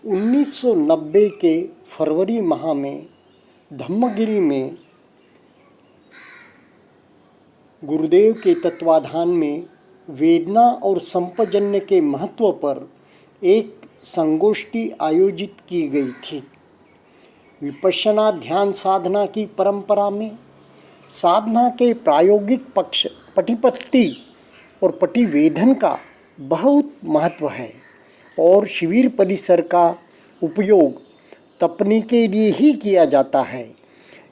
1990 के फरवरी माह में धम्मगिरी में गुरुदेव के तत्वाधान में वेदना और संपजन्य के महत्व पर एक संगोष्ठी आयोजित की गई थी। विपश्यना ध्यान साधना की परंपरा में साधना के प्रायोगिक पक्ष पटिपत्ति और पटिवेधन का बहुत महत्व है और शिविर परिसर का उपयोग तपने के लिए ही किया जाता है,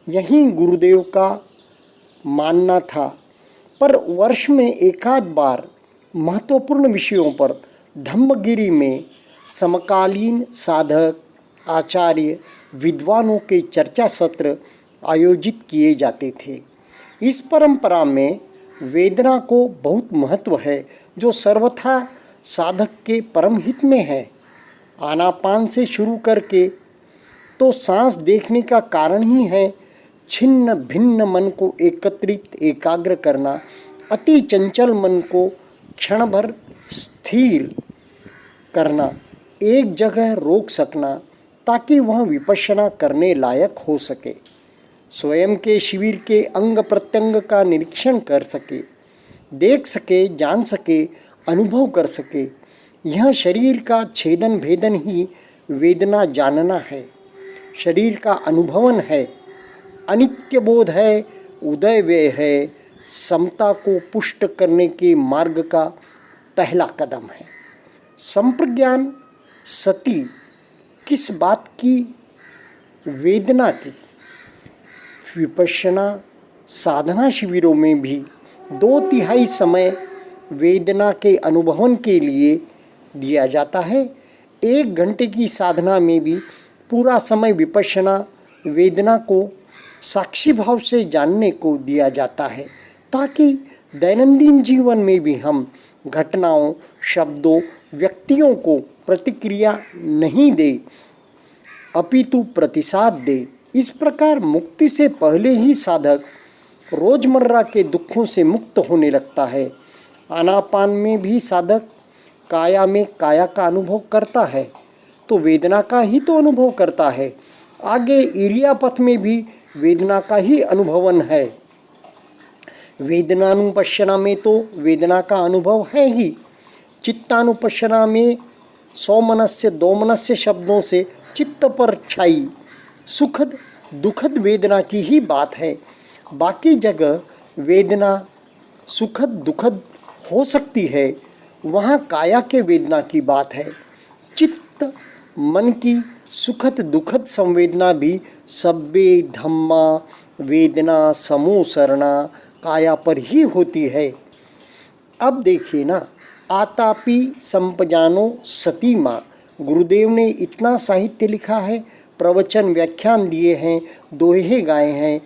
यही गुरुदेव का मानना था। पर वर्ष में एकाध बार महत्वपूर्ण विषयों पर धम्मगिरी में समकालीन साधक, आचार्य, विद्वानों के चर्चा सत्र आयोजित किए जाते थे। इस परंपरा में वेदना को बहुत महत्व है, जो सर्वथा साधक के परम हित में है। आनापान से शुरू करके तो सांस देखने का कारण ही है छिन्न भिन्न मन को एकत्रित एकाग्र करना, अति चंचल मन को क्षण भर स्थिर करना, एक जगह रोक सकना ताकि वह विपश्यना करने लायक हो सके, स्वयं के शिविर के अंग प्रत्यंग का निरीक्षण कर सके, देख सके, जान सके, अनुभव कर सके। यह शरीर का छेदन भेदन ही वेदना जानना है, शरीर का अनुभवन है, अनित्य बोध है, उदय व्यय है, समता को पुष्ट करने के मार्ग का पहला कदम है। संप्रज्ञान सती किस बात की? वेदना की। विपश्यना साधना शिविरों में भी 2/3 समय वेदना के अनुभवन के लिए दिया जाता है। 1 घंटे की साधना में भी पूरा समय विपश्यना वेदना को साक्षी भाव से जानने को दिया जाता है, ताकि दैनंदिन जीवन में भी हम घटनाओं, शब्दों, व्यक्तियों को प्रतिक्रिया नहीं दे, अपितु प्रतिसाद दे। इस प्रकार मुक्ति से पहले ही साधक रोजमर्रा के दुखों से मुक्त होने लगता है। आनापान में भी साधक काया में काया का अनुभव करता है तो वेदना का ही तो अनुभव करता है। आगे इरियापथ में भी वेदना का ही अनुभवन है। वेदनानुपश्यना में तो वेदना का अनुभव है ही। चित्तानुपश्यना में सौमनस्य दोमनस्य शब्दों से चित्त पर छाई सुखद दुखद वेदना की ही बात है। बाकी जगह वेदना सुखद दुखद हो सकती है, वहाँ काया के वेदना की बात है। चित्त मन की सुखद दुखद संवेदना भी सब्बे धम्मा वेदना समोसरणा काया पर ही होती है। अब देखिए ना, आतापि संपजानो सती माँ। गुरुदेव ने इतना साहित्य लिखा है, प्रवचन व्याख्यान दिए हैं, दोहे गाए हैं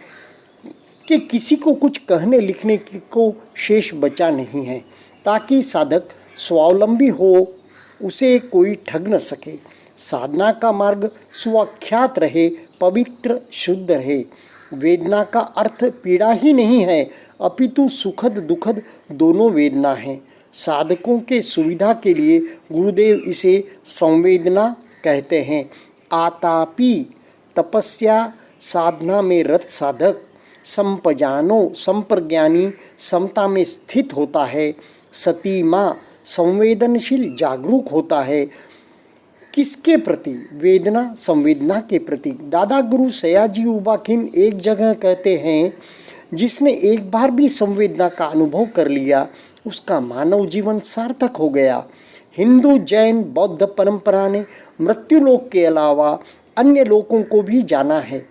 कि किसी को कुछ कहने लिखने को शेष बचा नहीं है, ताकि साधक स्वावलंबी हो, उसे कोई ठग न सके। साधना का मार्ग स्वाख्यात रहे, पवित्र शुद्ध रहे। वेदना का अर्थ पीड़ा ही नहीं है, अपितु सुखद दुखद दोनों वेदना है। साधकों के सुविधा के लिए गुरुदेव इसे संवेदना कहते हैं। आतापि तपस्या साधना में रत साधक संपजानो संप्रज्ञानी समता में स्थित होता है। सती माँ संवेदनशील जागरूक होता है। किसके प्रति? वेदना संवेदना के प्रति। दादा गुरु सयाजी उबाखिन एक जगह कहते हैं, जिसने एक बार भी संवेदना का अनुभव कर लिया उसका मानव जीवन सार्थक हो गया। हिंदू, जैन, बौद्ध परंपरा ने मृत्युलोक के अलावा अन्य लोकों को भी जाना है।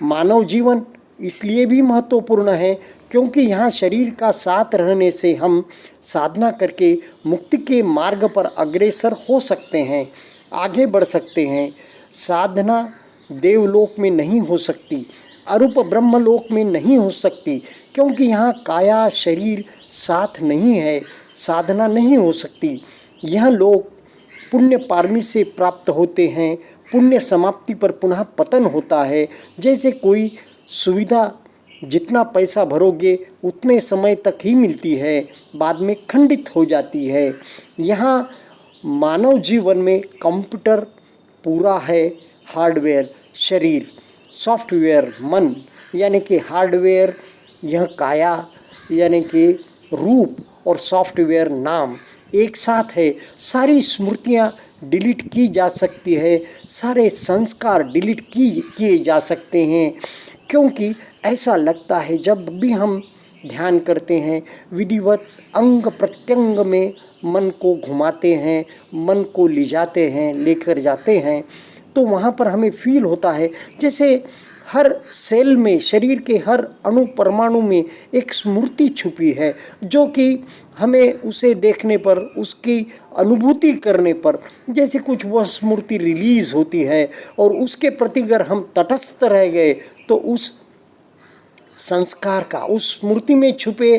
मानव जीवन इसलिए भी महत्वपूर्ण है क्योंकि यहाँ शरीर का साथ रहने से हम साधना करके मुक्ति के मार्ग पर अग्रसर हो सकते हैं, आगे बढ़ सकते हैं। साधना देवलोक में नहीं हो सकती, अरूप ब्रह्मलोक में नहीं हो सकती, क्योंकि यहाँ काया शरीर साथ नहीं है, साधना नहीं हो सकती। यह लोग पुण्य पारमी से प्राप्त होते हैं, पुण्य समाप्ति पर पुनः पतन होता है। जैसे कोई सुविधा जितना पैसा भरोगे उतने समय तक ही मिलती है, बाद में खंडित हो जाती है। यहाँ मानव जीवन में कंप्यूटर पूरा है हार्डवेयर शरीर, सॉफ्टवेयर मन, यानी कि हार्डवेयर यह काया यानी कि रूप और सॉफ्टवेयर नाम एक साथ है। सारी स्मृतियाँ डिलीट की जा सकती है, सारे संस्कार डिलीट किए जा सकते हैं, क्योंकि ऐसा लगता है जब भी हम ध्यान करते हैं, विधिवत अंग प्रत्यंग में मन को घुमाते हैं, मन को ले जाते हैं, लेकर जाते हैं, तो वहाँ पर हमें फील होता है जैसे हर सेल में, शरीर के हर अणु परमाणु में एक स्मृति छुपी है, जो कि हमें उसे देखने पर, उसकी अनुभूति करने पर जैसे कुछ वह स्मृति रिलीज होती है, और उसके प्रति अगर हम तटस्थ रह गए तो उस संस्कार का, उस स्मृति में छुपे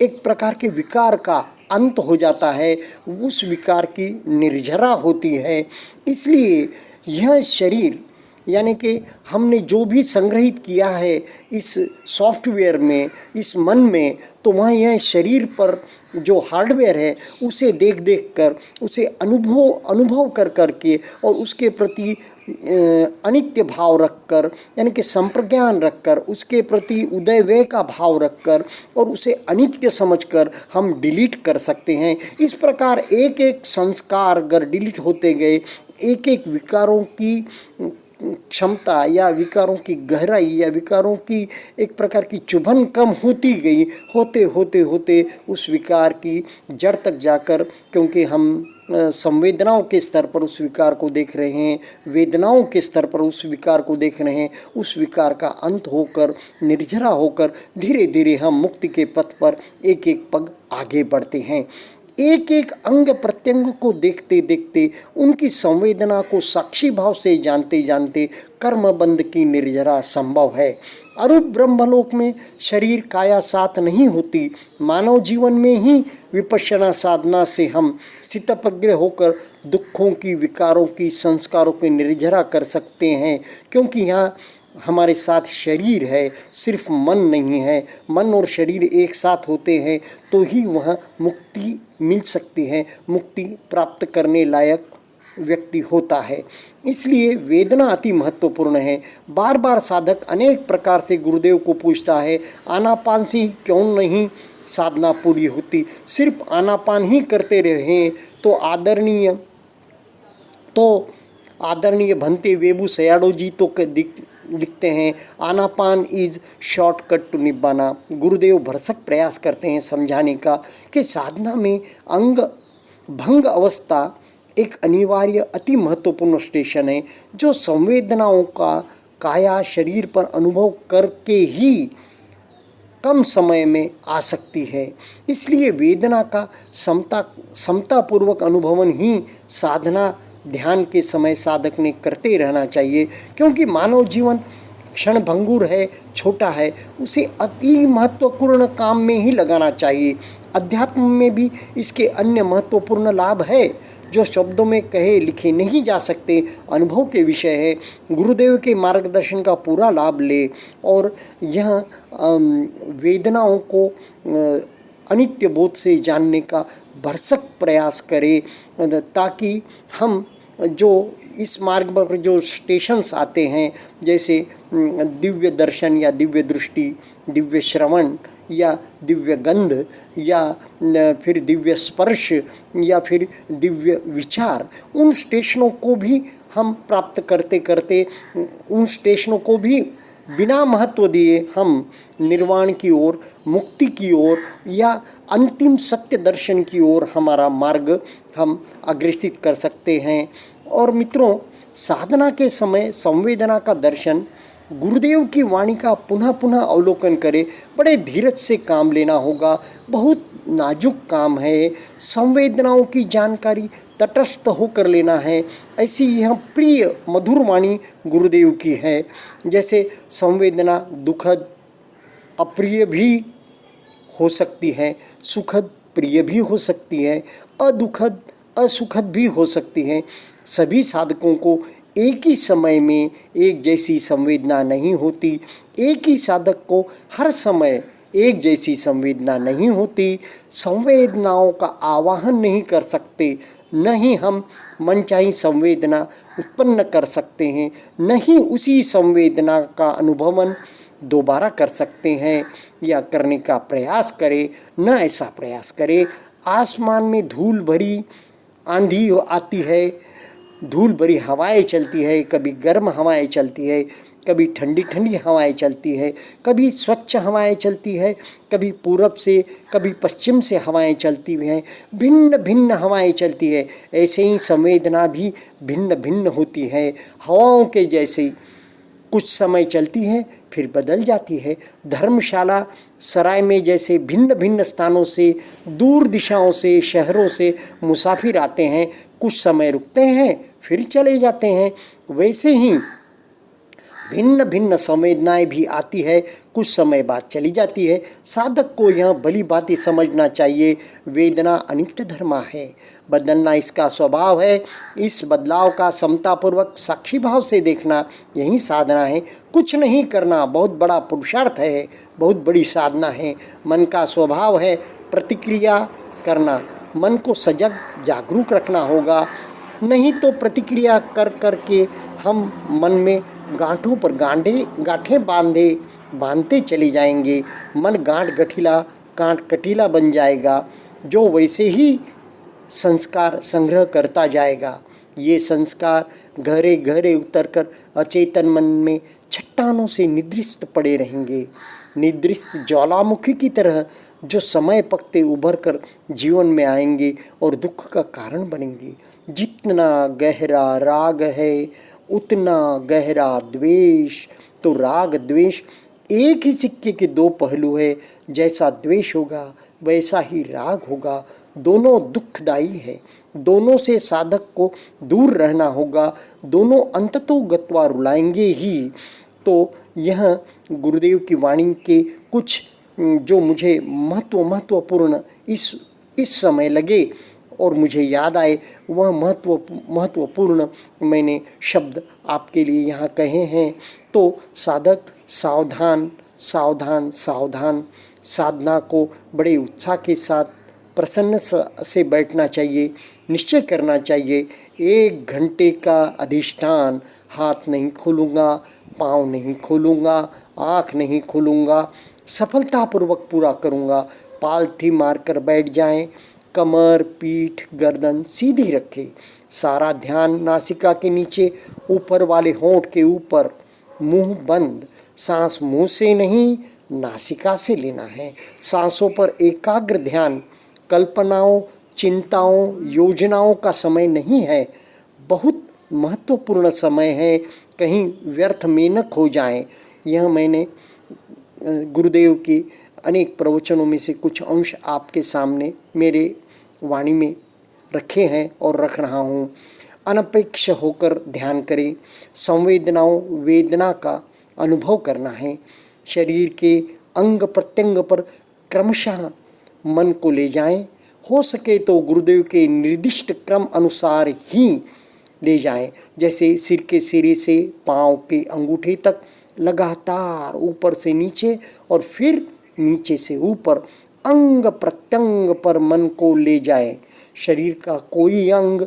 एक प्रकार के विकार का अंत हो जाता है, उस विकार की निर्जरा होती है। इसलिए यह शरीर यानी कि हमने जो भी संग्रहित किया है इस सॉफ्टवेयर में, इस मन में, तो वह यह शरीर पर जो हार्डवेयर है उसे देख देख कर, उसे अनुभव कर कर के, और उसके प्रति अनित्य भाव रखकर, यानी कि संप्रज्ञान रखकर, उसके प्रति उदयव्यय का भाव रखकर और उसे अनित्य समझकर हम डिलीट कर सकते हैं। इस प्रकार एक एक संस्कार अगर डिलीट होते गए, एक एक विकारों की क्षमता या विकारों की गहराई या विकारों की एक प्रकार की चुभन कम होती गई, होते होते होते उस विकार की जड़ तक जाकर, क्योंकि हम संवेदनाओं के स्तर पर उस विकार को देख रहे हैं, वेदनाओं के स्तर पर उस विकार को देख रहे हैं, उस विकार का अंत होकर, निर्जरा होकर धीरे धीरे हम मुक्ति के पथ पर एक एक पग आगे बढ़ते हैं। एक एक अंग प्रत्यंग को देखते देखते, उनकी संवेदना को साक्षी भाव से जानते जानते कर्म बंध की निर्जरा संभव है। अरूप ब्रह्मलोक में शरीर काया साथ नहीं होती। मानव जीवन में ही विपश्यना साधना से हम स्थितप्रज्ञ होकर दुखों की, विकारों की, संस्कारों की निर्जरा कर सकते हैं, क्योंकि यहाँ हमारे साथ शरीर है, सिर्फ मन नहीं है। मन और शरीर एक साथ होते हैं तो ही वह मुक्ति मिल सकती है, मुक्ति प्राप्त करने लायक व्यक्ति होता है। इसलिए वेदना अति महत्वपूर्ण है। बार बार साधक अनेक प्रकार से गुरुदेव को पूछता है, आनापान से क्यों नहीं साधना पूरी होती? सिर्फ आनापान ही करते रहें तो आदरणीय भंते वेबू सयाडो जी तो लिखते हैं, आनापान इज शॉर्टकट टू निब्बाना। गुरुदेव भरसक प्रयास करते हैं समझाने का कि साधना में अंग भंग अवस्था एक अनिवार्य अति महत्वपूर्ण स्टेशन है, जो संवेदनाओं का काया शरीर पर अनुभव करके ही कम समय में आ सकती है। इसलिए वेदना का समतापूर्वक अनुभवन ही साधना ध्यान के समय साधक ने करते रहना चाहिए, क्योंकि मानव जीवन क्षण भंगुर है, छोटा है, उसे अति महत्वपूर्ण काम में ही लगाना चाहिए। अध्यात्म में भी इसके अन्य महत्वपूर्ण लाभ है जो शब्दों में कहे लिखे नहीं जा सकते, अनुभव के विषय है। गुरुदेव के मार्गदर्शन का पूरा लाभ ले और यह वेदनाओं को अनित्य बोध से जानने का भरसक प्रयास करे, ताकि हम जो इस मार्ग पर जो स्टेशंस आते हैं, जैसे दिव्य दर्शन या दिव्य दृष्टि, दिव्य श्रवण या दिव्य गंध या फिर दिव्य स्पर्श या फिर दिव्य विचार, उन स्टेशनों को भी हम प्राप्त करते करते, उन स्टेशनों को भी बिना महत्व दिए हम निर्वाण की ओर, मुक्ति की ओर या अंतिम सत्य दर्शन की ओर हमारा मार्ग हम अग्रसित कर सकते हैं। और मित्रों, साधना के समय संवेदना का दर्शन, गुरुदेव की वाणी का पुनः पुनः अवलोकन करें। बड़े धीरज से काम लेना होगा, बहुत नाजुक काम है। संवेदनाओं की जानकारी तटस्थ होकर लेना है। ऐसी यह प्रिय मधुर वाणी गुरुदेव की है। जैसे संवेदना दुखद अप्रिय भी हो सकती है, सुखद प्रिय भी हो सकती है, अदुखद असुखद भी हो सकती है। सभी साधकों को एक ही समय में एक जैसी संवेदना नहीं होती, एक ही साधक को हर समय एक जैसी संवेदना नहीं होती। संवेदनाओं का आवाहन नहीं कर सकते, न ही हम मनचाही संवेदना उत्पन्न कर सकते हैं, न ही उसी संवेदना का अनुभवन दोबारा कर सकते हैं या करने का प्रयास करें। न ऐसा प्रयास करें। आसमान में धूल भरी आंधी आती है, धूल भरी हवाएं चलती है, कभी गर्म हवाएं चलती है, कभी ठंडी ठंडी हवाएं चलती है, कभी स्वच्छ हवाएं चलती है, कभी पूरब से कभी पश्चिम से हवाएं चलती हैं, भिन्न भिन्न हवाएं चलती है। ऐसे ही संवेदना भी भिन्न भिन्न होती है। हवाओं के जैसे कुछ समय चलती है फिर बदल जाती है। धर्मशाला सराय में जैसे भिन्न भिन्न स्थानों से, दूर दिशाओं से, शहरों से मुसाफिर आते हैं, कुछ समय रुकते हैं फिर चले जाते हैं, वैसे ही भिन्न भिन्न संवेदनाएं भी आती है, कुछ समय बाद चली जाती है। साधक को यह भली भांति समझना चाहिए, वेदना अनित्य धर्म है, बदलना इसका स्वभाव है। इस बदलाव का समतापूर्वक साक्षी भाव से देखना यही साधना है। कुछ नहीं करना बहुत बड़ा पुरुषार्थ है, बहुत बड़ी साधना है। मन का स्वभाव है प्रतिक्रिया करना, मन को सजग जागरूक रखना होगा, नहीं तो प्रतिक्रिया कर कर के हम मन में गांठों पर गांठें बांधते चले जाएंगे। मन गांठ कटीला बन जाएगा, जो वैसे ही संस्कार संग्रह करता जाएगा। ये संस्कार गहरे गहरे उतरकर अचेतन मन में चट्टानों से निद्रिस्त पड़े रहेंगे, निद्रिस्त ज्वालामुखी की तरह, जो समय पकते उभर कर जीवन में आएंगे और दुख का कारण बनेंगे। जितना गहरा राग है उतना गहरा द्वेष। तो राग द्वेष एक ही सिक्के के दो पहलू है। जैसा द्वेष होगा वैसा ही राग होगा। दोनों दुखदायी है, दोनों से साधक को दूर रहना होगा। दोनों अंततो गत्वा रुलाएंगे ही। तो यह गुरुदेव की वाणी के कुछ जो मुझे महत्वपूर्ण इस समय लगे और मुझे याद आए, वह महत्वपूर्ण मैंने शब्द आपके लिए यहाँ कहे हैं। तो साधक सावधान सावधान सावधान। साधना को बड़े उत्साह के साथ प्रसन्न से बैठना चाहिए, निश्चय करना चाहिए। 1 घंटे का अधिष्ठान, हाथ नहीं खोलूँगा, पाँव नहीं खोलूँगा, आँख नहीं खोलूँगा, सफलतापूर्वक पूरा करूँगा। पालथी मारकर बैठ जाएं, कमर पीठ गर्दन सीधी रखें, सारा ध्यान नासिका के नीचे, ऊपर वाले होंठ के ऊपर, मुंह बंद। सांस मुंह से नहीं नासिका से लेना है। सांसों पर एकाग्र ध्यान। कल्पनाओं, चिंताओं, योजनाओं का समय नहीं है, बहुत महत्वपूर्ण समय है, कहीं व्यर्थ में न खो जाएं। यह मैंने गुरुदेव के अनेक प्रवचनों में से कुछ अंश आपके सामने मेरे वाणी में रखे हैं और रख रहा हूँ। अनपेक्ष होकर ध्यान करें। संवेदनाओं, वेदना का अनुभव करना है। शरीर के अंग प्रत्यंग पर क्रमशः मन को ले जाएं। हो सके तो गुरुदेव के निर्दिष्ट क्रम अनुसार ही ले जाएं। जैसे सिर के सिरे से पाँव के अंगूठे तक लगातार ऊपर से नीचे और फिर नीचे से ऊपर अंग प्रत्यंग पर मन को ले जाए। शरीर का कोई अंग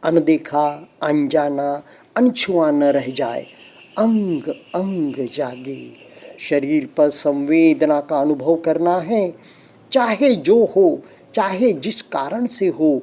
अनदेखा, अनजाना, अनछुआ न रह जाए। अंग अंग जागे। शरीर पर संवेदना का अनुभव करना है, चाहे जो हो, चाहे जिस कारण से हो।